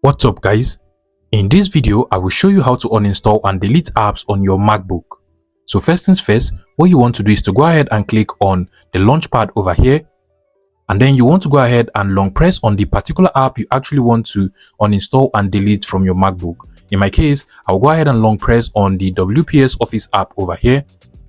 What's up guys? In this video, I will show you how to uninstall and delete apps on your MacBook. So first things first, what you want to do is to go ahead and click on the launch pad over here. And then you want to go ahead and long press on the particular app you actually want to uninstall and delete from your MacBook. In my case, I'll go ahead and long press on the WPS Office app over here,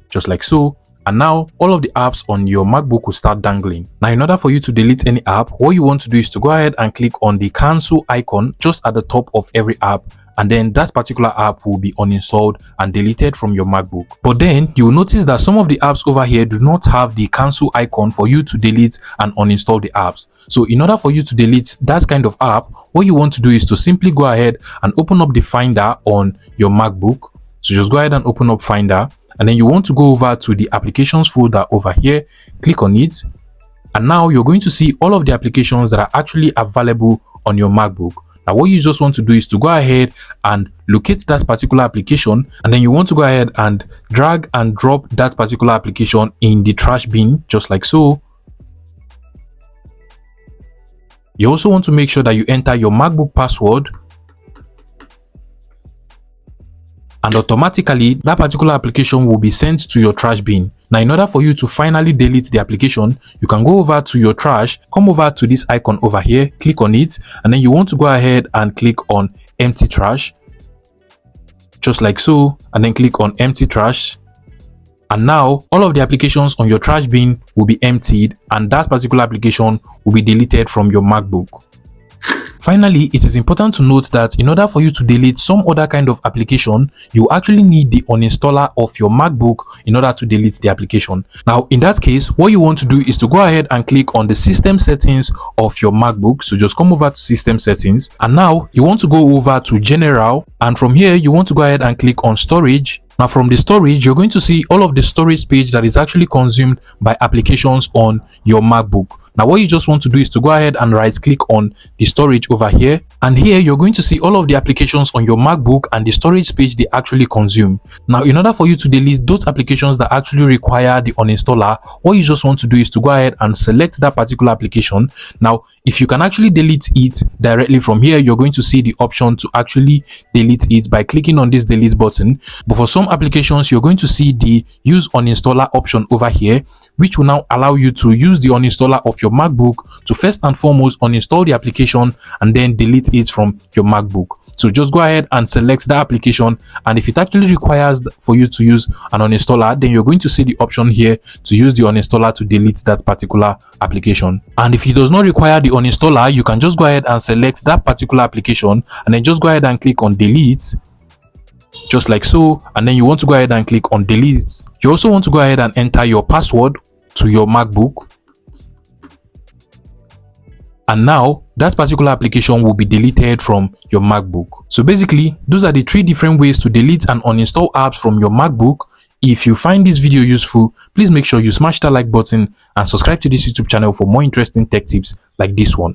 just like so. And now all of the apps on your MacBook will start dangling. Now, in order for you to delete any app, what you want to do is to go ahead and click on the cancel icon just at the top of every app. And then that particular app will be uninstalled and deleted from your MacBook. But then you will notice that some of the apps over here do not have the cancel icon for you to delete and uninstall the apps. So in order for you to delete that kind of app, what you want to do is to simply go ahead and open up the Finder on your MacBook. So just go ahead and open up Finder. And then you want to go over to the applications folder over here, click on it. And now you're going to see all of the applications that are actually available on your MacBook. Now, what you just want to do is to go ahead and locate that particular application. And then you want to go ahead and drag and drop that particular application in the trash bin, just like so. You also want to make sure that you enter your MacBook password. And automatically that particular application will be sent to your trash bin. Now, in order for you to finally delete the application, you can go over to your trash, come over to this icon over here, click on it, and then you want to go ahead and click on empty trash, just like so, and then click on empty trash. And now all of the applications on your trash bin will be emptied, and that particular application will be deleted from your MacBook. Finally, it is important to note that in order for you to delete some other kind of application, you actually need the uninstaller of your MacBook in order to delete the application. Now, in that case, what you want to do is to go ahead and click on the system settings of your MacBook. So just come over to system settings, and now you want to go over to general, and from here you want to go ahead and click on storage. Now, from the storage, you're going to see all of the storage page that is actually consumed by applications on your MacBook. Now, what you just want to do is to go ahead and right click on the storage over here, and here you're going to see all of the applications on your MacBook and the storage page they actually consume. Now, in order for you to delete those applications that actually require the uninstaller, what you just want to do is to go ahead and select that particular application. Now, if you can actually delete it directly from here, you're going to see the option to actually delete it by clicking on this delete button. But for some applications, you're going to see the use uninstaller option over here, which will now allow you to use the uninstaller of your MacBook to first and foremost uninstall the application and then delete it from your MacBook. So just go ahead and select that application, and if it actually requires for you to use an uninstaller, then you're going to see the option here to use the uninstaller to delete that particular application. And if it does not require the uninstaller, you can just go ahead and select that particular application and then just go ahead and click on delete, just like so, and then you want to go ahead and click on delete. You also want to go ahead and enter your password to your MacBook, and now that particular application will be deleted from your MacBook. So basically, those are the 3 different ways to delete and uninstall apps from your MacBook. If you find this video useful, please make sure you smash that like button and subscribe to this YouTube channel for more interesting tech tips like this one.